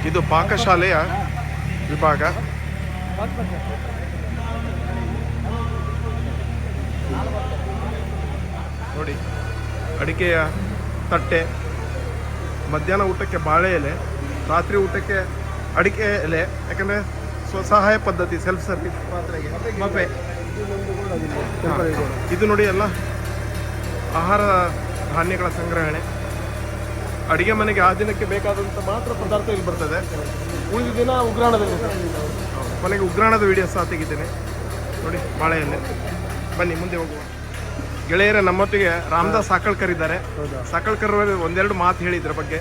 ಇದು ಪಾಕಶಾಲೆಯ ವಿಭಾಗ. ನೋಡಿ, ಅಡಿಕೆಯ ತಟ್ಟೆ, ಮಧ್ಯಾಹ್ನ ಊಟಕ್ಕೆ ಬಾಳೆ ಎಲೆ, ರಾತ್ರಿ ಊಟಕ್ಕೆ ಅಡಿಕೆ ಎಲೆ. ಯಾಕಂದರೆ ಸ್ವಸಹಾಯ ಪದ್ಧತಿ, ಸೆಲ್ಫ್ ಸರ್ವಿಸ್ ಪಾತ್ರೆಗೆ ಬಫೆ. ಇದು ನೋಡಿ ಎಲ್ಲ ಆಹಾರ ಧಾನ್ಯಗಳ ಸಂಗ್ರಹಣೆ. ಅಡಿಗೆ ಮನೆಗೆ ಆ ದಿನಕ್ಕೆ ಬೇಕಾದಂಥ ಮಾತ್ರ ಪದಾರ್ಥ ಇಲ್ಲಿ ಬರ್ತದೆ. ಉಳಿದ ದಿನ ಉಗ್ರಾಣದಲ್ಲಿ ಮನೆಗೆ ಉಗ್ರಾಣದ ವಿಡಿಯೋ ಸಹ ತೆಗಿದ್ದೇನೆ. ನೋಡಿ ಬಾಳೆ ಎಲೆ. ಬನ್ನಿ ಮುಂದೆ ಹೋಗುವ. ಗೆಳೆಯರ ನಮ್ಮೊಟ್ಟಿಗೆ ರಾಮದಾಸ್ ಸಾಕಳ್ಕರ್ ಇದ್ದಾರೆ. ಸಾಕಳ್ಕರ್ ಒಂದೆರಡು ಮಾತು ಹೇಳಿ ಇದ್ರ ಬಗ್ಗೆ.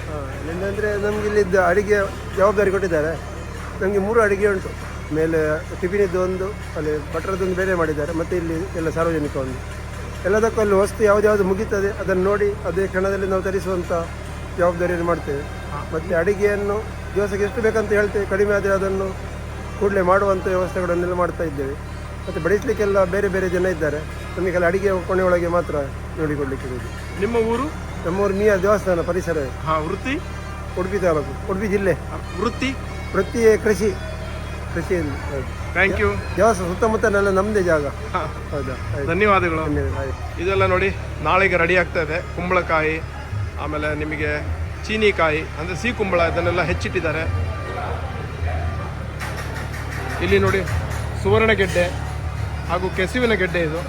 ಏನಂದರೆ ನಮ್ಗೆ ಇಲ್ಲಿದ್ದ ಅಡಿಗೆ ಜವಾಬ್ದಾರಿ ಕೊಟ್ಟಿದ್ದಾರೆ. ನಮಗೆ 3 ಅಡಿಗೆ ಉಂಟು. ಮೇಲೆ ಟಿಫಿನಿದ್ದು ಒಂದು, ಅಲ್ಲಿ ಭಟ್ರದ್ದೊಂದು ಬೇರೆ ಮಾಡಿದ್ದಾರೆ, ಮತ್ತು ಇಲ್ಲಿ ಎಲ್ಲ ಸಾರ್ವಜನಿಕ ಒಂದು. ಎಲ್ಲದಕ್ಕೂ ಅಲ್ಲಿ ವಸ್ತು ಯಾವ್ದು ಮುಗೀತದೆ ಅದನ್ನು ನೋಡಿ ಅದೇ ಕ್ಷಣದಲ್ಲಿ ನಾವು ತರಿಸುವಂಥ ಜವಾಬ್ದಾರಿಯನ್ನು ಮಾಡ್ತೇವೆ. ಮತ್ತು ಅಡಿಗೆಯನ್ನು ದಿವಸಕ್ಕೆ ಎಷ್ಟು ಬೇಕಂತ ಹೇಳ್ತೇವೆ, ಕಡಿಮೆ ಆದರೆ ಅದನ್ನು ಕೂಡಲೇ ಮಾಡುವಂಥ ವ್ಯವಸ್ಥೆಗಳನ್ನೆಲ್ಲ ಮಾಡ್ತಾ ಇದ್ದೇವೆ. ಮತ್ತು ಬಡಿಸಲಿಕ್ಕೆಲ್ಲ ಬೇರೆ ಬೇರೆ ಜನ ಇದ್ದಾರೆ. ನಮಗೆಲ್ಲ ಅಡಿಗೆ ಕೊನೆಯೊಳಗೆ ಮಾತ್ರ ನೋಡಿಕೊಡ್ಲಿಕ್ಕೆ ಇರೋದು. ನಿಮ್ಮ ಊರು? ನಮ್ಮೂರು ಮಿಯಾ ದೇವಸ್ಥಾನ ಪರಿಸರ. ವೃತ್ತಿ? ಉಡುಪಿ ತಾಲೂಕು, ಉಡುಪಿ ಜಿಲ್ಲೆ. ವೃತ್ತಿ ಕೃಷಿಯಲ್ಲಿ. Thank you. ದೇವಸ್ಥಾನ ಸುತ್ತಮುತ್ತಲೆಲ್ಲ ನಮ್ಮದೇ ಜಾಗ. ಹೌದಾ, ಧನ್ಯವಾದಗಳು. ಇದೆಲ್ಲ ನೋಡಿ ನಾಳೆಗೆ ರೆಡಿ ಆಗ್ತಾ ಇದೆ. ಕುಂಬಳಕಾಯಿ, ಆಮೇಲೆ ನಿಮಗೆ ಚೀನಿಕಾಯಿ ಅಂದರೆ ಸಿಹಿ ಕುಂಬಳ, ಇದನ್ನೆಲ್ಲ ಹೆಚ್ಚಿಟ್ಟಿದ್ದಾರೆ. ಇಲ್ಲಿ ನೋಡಿ ಸುವರ್ಣ ಗೆಡ್ಡೆ ಹಾಗೂ ಕೆಸುವಿನ ಗೆಡ್ಡೆ. ಇದು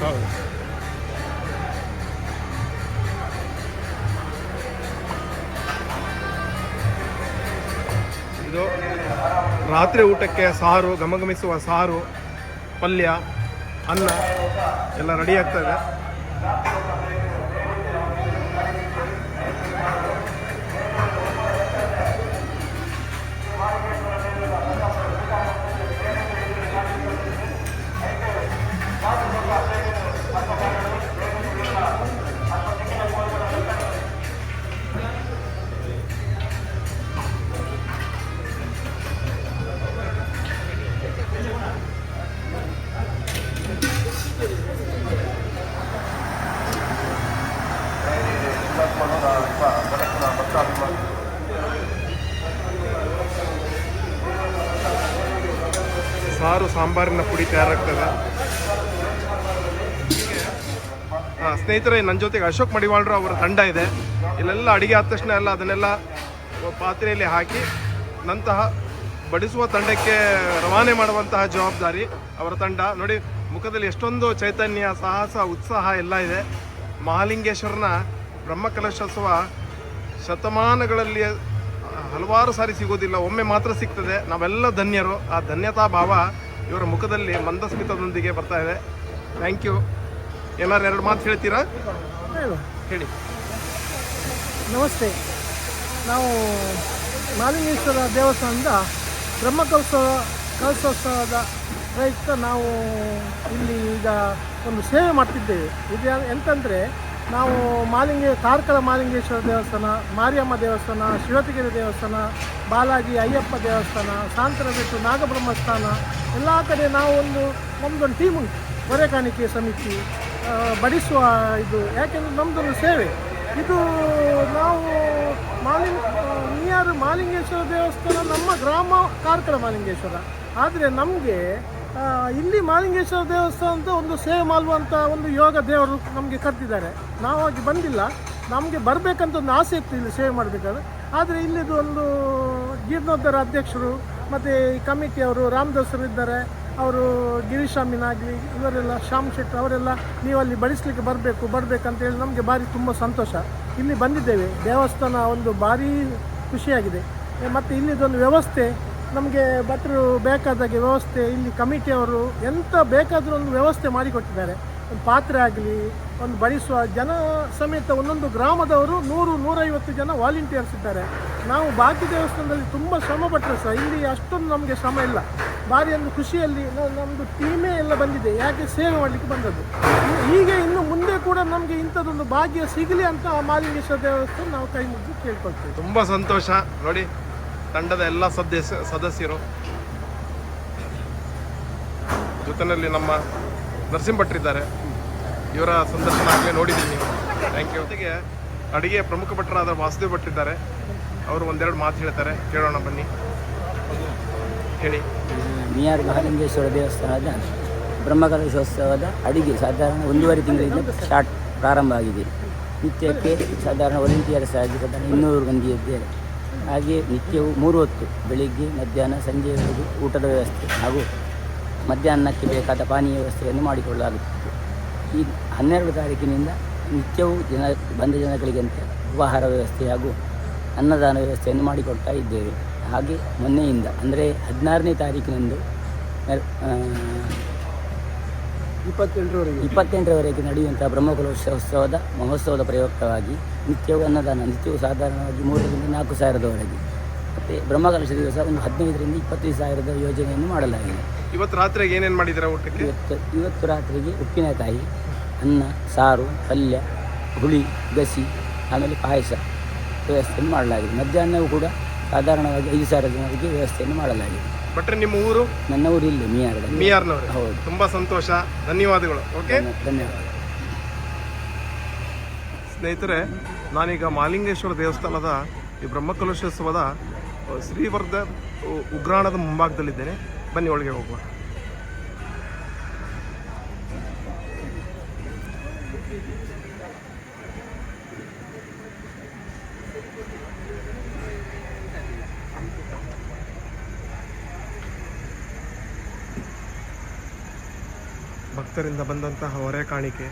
ಹೌದು. ಇದು ರಾತ್ರಿ ಊಟಕ್ಕೆ ಸಾರು, ಘಮಘಮಿಸುವ ಸಾರು, ಪಲ್ಯ, ಅನ್ನ ಎಲ್ಲ ರೆಡಿ ಆಗ್ತದೆ. ಸಾರು ಸಾಂಬಾರಿನ ಪುಡಿ ತಯಾರಾಗ್ತದೆ. ಸ್ನೇಹಿತರೆ, ನನ್ನ ಜೊತೆಗೆ ಅಶೋಕ್ ಮಡಿವಾಳರು ಅವರ ತಂಡ ಇದೆ. ಇಲ್ಲೆಲ್ಲ ಅಡಿಗೆ ಆದ ತಕ್ಷಣ ಎಲ್ಲ ಅದನ್ನೆಲ್ಲ ಪಾತ್ರೆಯಲ್ಲಿ ಹಾಕಿ ನಂತಹ ಬಡಿಸುವ ತಂಡಕ್ಕೆ ರವಾನೆ ಮಾಡುವಂತಹ ಜವಾಬ್ದಾರಿ ಅವರ ತಂಡ. ನೋಡಿ, ಮುಖದಲ್ಲಿ ಎಷ್ಟೊಂದು ಚೈತನ್ಯ, ಸಾಹಸ, ಉತ್ಸಾಹ ಎಲ್ಲ ಇದೆ. ಮಹಾಲಿಂಗೇಶ್ವರನ ಬ್ರಹ್ಮಕಲಶೋತ್ಸವ ಶತಮಾನಗಳಲ್ಲಿ ಹಲವಾರು ಸಾರಿ ಸಿಗೋದಿಲ್ಲ, ಒಮ್ಮೆ ಮಾತ್ರ ಸಿಗ್ತದೆ. ನಾವೆಲ್ಲ ಧನ್ಯರು. ಆ ಧನ್ಯತಾ ಭಾವ ಇವರ ಮುಖದಲ್ಲಿ ಮಂದಸ್ಮಿತದೊಂದಿಗೆ ಬರ್ತಾ ಇದೆ. Thank you. ಏನಾರು 2 ಮಾತು ಹೇಳ್ತೀರಾ? ಹೇಳಿ. ನಮಸ್ತೆ. ನಾವು ಮಹಾಲಿಂಗೇಶ್ವರ ದೇವಸ್ಥಾನದ ಕಲಶೋತ್ಸವದ ಪ್ರಯುಕ್ತ ನಾವು ಇಲ್ಲಿ ಈಗ ಒಂದು ಸೇವೆ ಮಾಡ್ತಿದ್ದೇವೆ. ಇದು ಎಂತಂದರೆ, ನಾವು ಕಾರ್ಕಳ ಮಹಾಲಿಂಗೇಶ್ವರ ದೇವಸ್ಥಾನ, ಮಾರಿಯಮ್ಮ ದೇವಸ್ಥಾನ, ಶಿವತಿಗೆರೆ ದೇವಸ್ಥಾನ, ಬಾಲಾಜಿ ಅಯ್ಯಪ್ಪ ದೇವಸ್ಥಾನ, ಸಾಂತರಬೆಟ್ಟು ನಾಗಬ್ರಹ್ಮಸ್ಥಾನ ಎಲ್ಲ ಕಡೆ ನಾವು ನಮ್ಮದೊಂದು ಟೀಮ್ ಉಂಟು. ಹೊರೆ ಕಾಣಿಕೆ ಸಮಿತಿ, ಬಡಿಸುವ ಇದು. ಯಾಕೆಂದರೆ ನಮ್ಮದೊಂದು ಸೇವೆ ಇದು. ನಾವು ಮಹಾಲಿಂಗೇಶ್ವರ ದೇವಸ್ಥಾನ ನಮ್ಮ ಗ್ರಾಮ ಕಾರ್ಕಳ ಮಹಾಲಿಂಗೇಶ್ವರ. ಆದರೆ ನಮಗೆ ಇಲ್ಲಿ ಮಹಾಲಿಂಗೇಶ್ವರ ದೇವಸ್ಥಾನದ ಒಂದು ಸೇವೆ ಮಾಡುವಂಥ ಒಂದು ಯೋಗ ದೇವರು ನಮಗೆ ಕರೆದಿದ್ದಾರೆ. ನಾವಾಗಿ ಬಂದಿಲ್ಲ, ನಮಗೆ ಬರಬೇಕಂತ ಒಂದು ಆಸೆ ಇತ್ತು ಇಲ್ಲಿ ಸೇವೆ ಮಾಡಬೇಕಾದ್ರೆ. ಆದರೆ ಇಲ್ಲಿದು ಒಂದು ಜೀರ್ಣೋದ್ಧಾರ ಅಧ್ಯಕ್ಷರು ಮತ್ತು ಈ ಕಮಿಟಿಯವರು ರಾಮದಾಸರು ಇದ್ದಾರೆ, ಅವರು ಗಿರೀಶ್ ಅಮ್ಮಿನಾಗಲಿ ಇವರೆಲ್ಲ, ಶ್ಯಾಮ್ ಶೆಟ್ಟಿ ಅವರೆಲ್ಲ, ನೀವು ಅಲ್ಲಿ ಬಡಿಸಲಿಕ್ಕೆ ಬರಬೇಕಂತ ಹೇಳಿ ನಮಗೆ ಭಾರಿ ತುಂಬ ಸಂತೋಷ. ಇಲ್ಲಿ ಬಂದಿದ್ದೇವೆ. ದೇವಸ್ಥಾನ ಒಂದು ಭಾರಿ ಖುಷಿಯಾಗಿದೆ. ಮತ್ತು ಇಲ್ಲಿದೊಂದು ವ್ಯವಸ್ಥೆ ನಮಗೆ ಭಟ್ರು ಬೇಕಾದಾಗೆ ವ್ಯವಸ್ಥೆ, ಇಲ್ಲಿ ಕಮಿಟಿಯವರು ಎಂತ ಬೇಕಾದರೂ ಒಂದು ವ್ಯವಸ್ಥೆ ಮಾಡಿಕೊಟ್ಟಿದ್ದಾರೆ. ಒಂದು ಪಾತ್ರೆ ಆಗಲಿ, ಒಂದು ಬಡಿಸುವ ಜನ ಸಮೇತ ಒಂದೊಂದು ಗ್ರಾಮದವರು 100-150 ಜನ ವಾಲಂಟಿಯರ್ಸ್ ಇದ್ದಾರೆ. ನಾವು ಬಾಕಿ ದೇವಸ್ಥಾನದಲ್ಲಿ ತುಂಬ ಶ್ರಮ ಪಟ್ಟರೆ ಸಹ ಇಲ್ಲಿ ಅಷ್ಟೊಂದು ನಮಗೆ ಶ್ರಮ ಇಲ್ಲ. ಭಾರಿ ಒಂದು ಖುಷಿಯಲ್ಲಿ ನಮ್ಮದು ಟೀಮೇ ಎಲ್ಲ ಬಂದಿದೆ. ಯಾಕೆ ಸೇವೆ ಮಾಡಲಿಕ್ಕೆ ಬಂದದ್ದು. ಹೀಗೆ ಇನ್ನು ಮುಂದೆ ಕೂಡ ನಮಗೆ ಇಂಥದ್ದೊಂದು ಭಾಗ್ಯ ಸಿಗಲಿ ಅಂತ ಮಹಾಲಿಂಗೇಶ್ವರ ದೇವಸ್ಥಾನ ನಾವು ಕೈ ಮುಗಿದು ಕೇಳ್ಕೊಳ್ತೀವಿ. ತುಂಬ ಸಂತೋಷ. ನೋಡಿ, ತಂಡದ ಎಲ್ಲ ಸದಸ್ಯರು ಜೊತೆಯಲ್ಲಿ ನಮ್ಮ ನರಸಿಂಹ ಭಟ್ರಿದ್ದಾರೆ. ಇವರ ಸಂದರ್ಶನ ಆಗಲೇ ನೋಡಿದ್ದೀನಿ ನೀವು. Thank you. ಜೊತೆಗೆ ಅಡಿಗೆ ಪ್ರಮುಖ ಭಟ್ಟರಾದ ವಾಸುದೇವ್ ಭಟ್ರಿದ್ದಾರೆ. ಅವರು ಒಂದೆರಡು ಮಾತು ಹೇಳ್ತಾರೆ, ಕೇಳೋಣ ಬನ್ನಿ. ಹೇಳಿ. ಮಿಯಾರ್ ಮಹಾಲಿಂಗೇಶ್ವರ ದೇವಸ್ಥಾನದ ಬ್ರಹ್ಮಕಲಶೋತ್ಸವದ ಅಡಿಗೆ ಸಾಧಾರಣ 1.5 ತಿಂಗಳಿಂದ ಪ್ರಾರಂಭ ಆಗಿದೆ. ನಿತ್ಯಕ್ಕೆ ಸಾಧಾರಣ ವಾಲಂಟಿಯರ್ಸ್ ಆಗಿ ಸಾಧಾರಣ 200 ಮಂದಿ ಇದ್ದಾರೆ. ಹಾಗೆ ನಿತ್ಯವೂ 3 ಹೊತ್ತು ಬೆಳಿಗ್ಗೆ ಮಧ್ಯಾಹ್ನ ಸಂಜೆಯವರೆಗೂ ಊಟದ ವ್ಯವಸ್ಥೆ ಹಾಗೂ ಮಧ್ಯಾಹ್ನಕ್ಕೆ ಬೇಕಾದ ಪಾನೀಯ ವ್ಯವಸ್ಥೆಯನ್ನು ಮಾಡಿಕೊಳ್ಳಲಾಗುತ್ತಿತ್ತು. ಈ 12 ತಾರೀಕಿನಿಂದ ನಿತ್ಯವೂ ಬಂದ ಜನಗಳಿಗಂತೆ ಉಪಹಾರ ವ್ಯವಸ್ಥೆ ಹಾಗೂ ಅನ್ನದಾನ ವ್ಯವಸ್ಥೆಯನ್ನು ಮಾಡಿಕೊಡ್ತಾ ಇದ್ದೇವೆ. ಹಾಗೆ ಮೊನ್ನೆಯಿಂದ ಅಂದರೆ 16ನೇ ತಾರೀಕಿನಂದು 28ರವರೆಗೆ ನಡೆಯುವಂಥ ಬ್ರಹ್ಮಕಲಶೋತ್ಸವದ ಮಹೋತ್ಸವದ ಪ್ರಯುಕ್ತವಾಗಿ ನಿತ್ಯವೂ ಅನ್ನದಾನ, ನಿತ್ಯವೂ ಸಾಧಾರಣವಾಗಿ 3ರಿಂದ 4 ಸಾವಿರದವರೆಗೆ, ಮತ್ತು ಬ್ರಹ್ಮಕಲಶ ದಿವಸ ಒಂದು 15ರಿಂದ 25 ಸಾವಿರದ ಯೋಜನೆಯನ್ನು ಮಾಡಲಾಗಿದೆ. ಇವತ್ತು ರಾತ್ರಿಗೆ ಏನೇನು ಮಾಡಿದ್ದೀರಾ ಊಟಕ್ಕೆ? ಇವತ್ತು ರಾತ್ರಿಗೆ ಉಪ್ಪಿನಕಾಯಿ, ಅನ್ನ, ಸಾರು, ಪಲ್ಯ, ಹುಳಿ, ಗಸಿ, ಆಮೇಲೆ ಪಾಯಸ ವ್ಯವಸ್ಥೆಯನ್ನು ಮಾಡಲಾಗಿದೆ. ಮಧ್ಯಾಹ್ನವೂ ಕೂಡ ಸಾಧಾರಣವಾಗಿ 5,000 ಜನರಿಗೆ ವ್ಯವಸ್ಥೆಯನ್ನು ಮಾಡಲಾಗಿದೆ. ಭಟ್ರೆ, ನಿಮ್ಮ ಊರು? ನನ್ನ ಊರು ಇಲ್ಲಿ ಮಿಯಾರ್ನವರು. ಹೌದು. ತುಂಬ ಸಂತೋಷ, ಧನ್ಯವಾದಗಳು. ಓಕೆ, ಧನ್ಯವಾದ. ಸ್ನೇಹಿತರೆ, ನಾನೀಗ ಮಹಾಲಿಂಗೇಶ್ವರ ದೇವಸ್ಥಾನದ ಈ ಬ್ರಹ್ಮಕಲಶೋತ್ಸವದ ಶ್ರೀವರ್ಧ ಉಗ್ರಾಣದ ಮುಂಭಾಗದಲ್ಲಿದ್ದೇನೆ. ಬನ್ನಿ, ಒಳಗೆ ಹೋಗುವ. ಭಕ್ತರಿಂದ ಬಂದಂತಹ ಹೊರೆ ಕಾಣಿಕೆ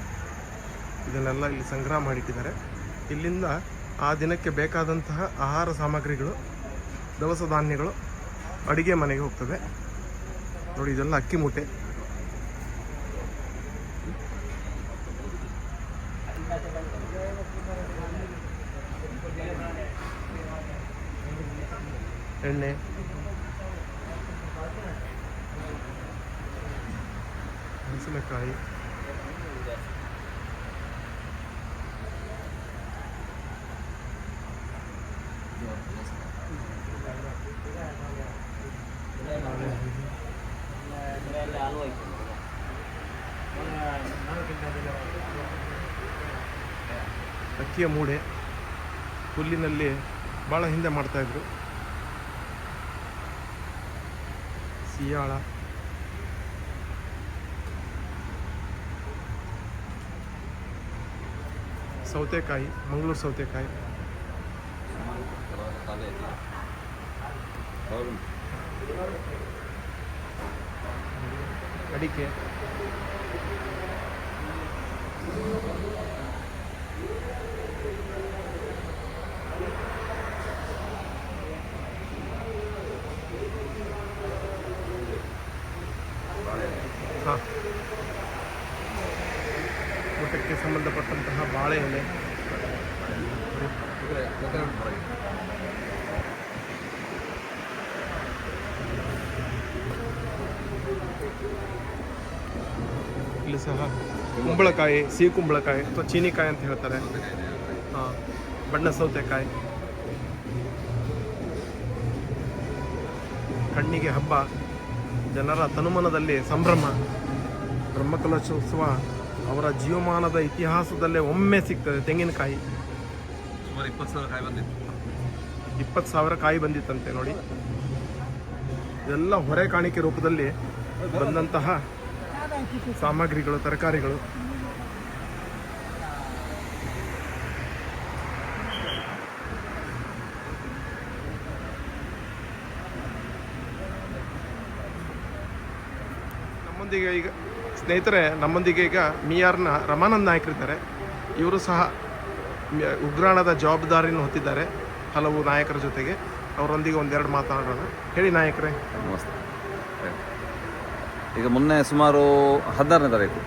ಇದನ್ನೆಲ್ಲ ಇಲ್ಲಿ ಸಂಗ್ರಹ ಮಾಡಿಟ್ಟಿದ್ದಾರೆ. ಇಲ್ಲಿಂದ ಆ ದಿನಕ್ಕೆ ಬೇಕಾದಂತಹ ಆಹಾರ ಸಾಮಗ್ರಿಗಳು, ದವಸ ಧಾನ್ಯಗಳು ಅಡಿಗೆ ಮನೆಗೆ ಹೋಗ್ತದೆ. ನೋಡಿ, ಇದೆಲ್ಲ ಅಕ್ಕಿ ಮೂಟೆ. ಎಣ್ಣೆ, ಮೆಣಸಿನಕಾಯಿ, ಅಕ್ಕಿಯ ಮೂಡೆ. ಹುಲ್ಲಿನಲ್ಲಿ ಭಾಳ ಹಿಂದೆ ಮಾಡ್ತಾಯಿದ್ರು. ಸಿಯಾಳ, ಸೌತೆಕಾಯಿ, ಮಂಗಳೂರು ಸೌತೆಕಾಯಿ, ಅಡಿಕೆ, ಊಟಕ್ಕೆ ಸಂಬಂಧಪಟ್ಟಂತಹ ಬಾಳೆ ಎಲೆ, ಇಲ್ಲಿ ಸಹ ಕುಂಬಳಕಾಯಿ, ಸಿಹಿ ಕುಂಬಳಕಾಯಿ ಅಥವಾ ಚೀನಿಕಾಯಿ ಅಂತ ಹೇಳ್ತಾರೆ, ಬಣ್ಣ ಸೌತೆಕಾಯಿ. ಕಣ್ಣಿಗೆ ಹಬ್ಬ, ಜನರ ತನುಮನದಲ್ಲಿ ಸಂಭ್ರಮ. ಬ್ರಹ್ಮಕಲಶೋತ್ಸವ ಅವರ ಜೀವಮಾನದ ಇತಿಹಾಸದಲ್ಲೇ ಒಮ್ಮೆ ಸಿಗ್ತದೆ. ತೆಂಗಿನಕಾಯಿ ಸುಮಾರು 20,000 ಕಾಯಿ ಬಂದಿತ್ತು. 20,000 ಕಾಯಿ ಬಂದಿತ್ತಂತೆ. ನೋಡಿ, ಇದೆಲ್ಲ ಹೊರೆ ಕಾಣಿಕೆ ರೂಪದಲ್ಲಿ ಬಂದಂತಹ ಸಾಮಗ್ರಿಗಳು, ತರಕಾರಿಗಳು. ನಮ್ಮೊಂದಿಗೆ ಈಗ ಸ್ನೇಹಿತರೆ, ನಮ್ಮೊಂದಿಗೆ ಈಗ ಮಿಯಾರ್ನ ರಮಾನಂದ್ ನಾಯಕರಿದ್ದಾರೆ. ಇವರು ಸಹ ಉಗ್ರಾಣದ ಜವಾಬ್ದಾರಿಯನ್ನು ಹೊತ್ತಿದ್ದಾರೆ ಹಲವು ನಾಯಕರ ಜೊತೆಗೆ. ಅವರೊಂದಿಗೆ ಒಂದೆರಡು ಮಾತನಾಡೋಣ. ಹೇಳಿ ನಾಯಕರೇ. ನಮಸ್ತೆ. ಈಗ ಮೊನ್ನೆ ಸುಮಾರು 16ನೇ ತಾರೀಕು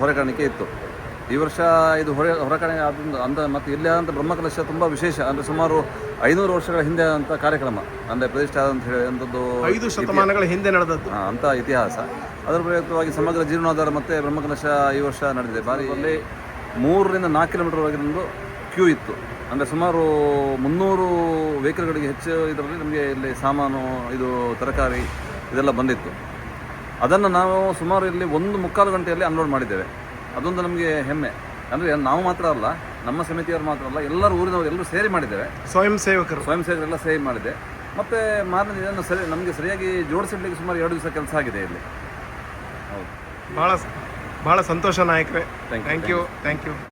ಹೊರೆ ಕಾಣಿಕೆ ಇತ್ತು. ಈ ವರ್ಷ ಇದು ಹೊರೆ ಕಾಣಿಕೆ ಆದ ಮತ್ತು ಇಲ್ಲಿ ಆದಂಥ ಬ್ರಹ್ಮಕಲಶ ತುಂಬ ವಿಶೇಷ. ಅಂದರೆ ಸುಮಾರು 500 ವರ್ಷಗಳ ಹಿಂದೆ ಆದಂಥ ಕಾರ್ಯಕ್ರಮ, ಅಂದರೆ ಪ್ರತಿಷ್ಠೆ ಆದಂತ ಹೇಳಿ ಅಂಥದ್ದು 5 ಶತಮಾನಗಳ ಹಿಂದೆ ನಡೆದದ್ದು ಅಂಥ ಇತಿಹಾಸ. ಅದರ ಪ್ರಯುಕ್ತವಾಗಿ ಸಮಗ್ರ ಜೀರ್ಣೋದ್ಧಾರ ಮತ್ತು ಬ್ರಹ್ಮಕಲಶ ಈ ವರ್ಷ ನಡೆದಿದೆ. ಬಾರಿ ಅಲ್ಲಿ 3 ರಿಂದ 4 ಕಿಲೋಮೀಟರ್ವರೆಗಿನೊಂದು ಕ್ಯೂ ಇತ್ತು. ಅಂದರೆ ಸುಮಾರು 300 ವೆಹಿಕಲ್ಗಳಿಗೆ ಹೆಚ್ಚು ಇದರಲ್ಲಿ ನಮಗೆ ಇಲ್ಲಿ ಸಾಮಾನು, ಇದು ತರಕಾರಿ ಇದೆಲ್ಲ ಬಂದಿತ್ತು. ಅದನ್ನು ನಾವು ಸುಮಾರು ಇಲ್ಲಿ 1.25 ಗಂಟೆಯಲ್ಲಿ ಅನ್ಲೋಡ್ ಮಾಡಿದ್ದೇವೆ. ಅದೊಂದು ನಮಗೆ ಹೆಮ್ಮೆ. ಅಂದರೆ ನಾವು ಮಾತ್ರ ಅಲ್ಲ, ನಮ್ಮ ಸಮಿತಿಯವರು ಮಾತ್ರ ಅಲ್ಲ, ಎಲ್ಲರೂ ಊರಿನವರು ಎಲ್ಲರೂ ಸೇರಿ ಮಾಡಿದ್ದೇವೆ. ಸ್ವಯಂ ಸೇವಕರು ಸ್ವಯಂ ಸೇವಕರೆಲ್ಲ ಸೇರಿ ಮಾಡಿದೆ. ಮತ್ತು ಮಾರನೇ ದಿನ ನಮಗೆ ಸರಿಯಾಗಿ ಜೋಡಿಸಿಡ್ಲಿಕ್ಕೆ ಸುಮಾರು 2 ದಿವಸ ಕೆಲಸ ಆಗಿದೆ ಇಲ್ಲಿ. ಹೌದು, ಭಾಳ ಸಂತೋಷ ನಾಯಕರೇ. Thank you. Thank you.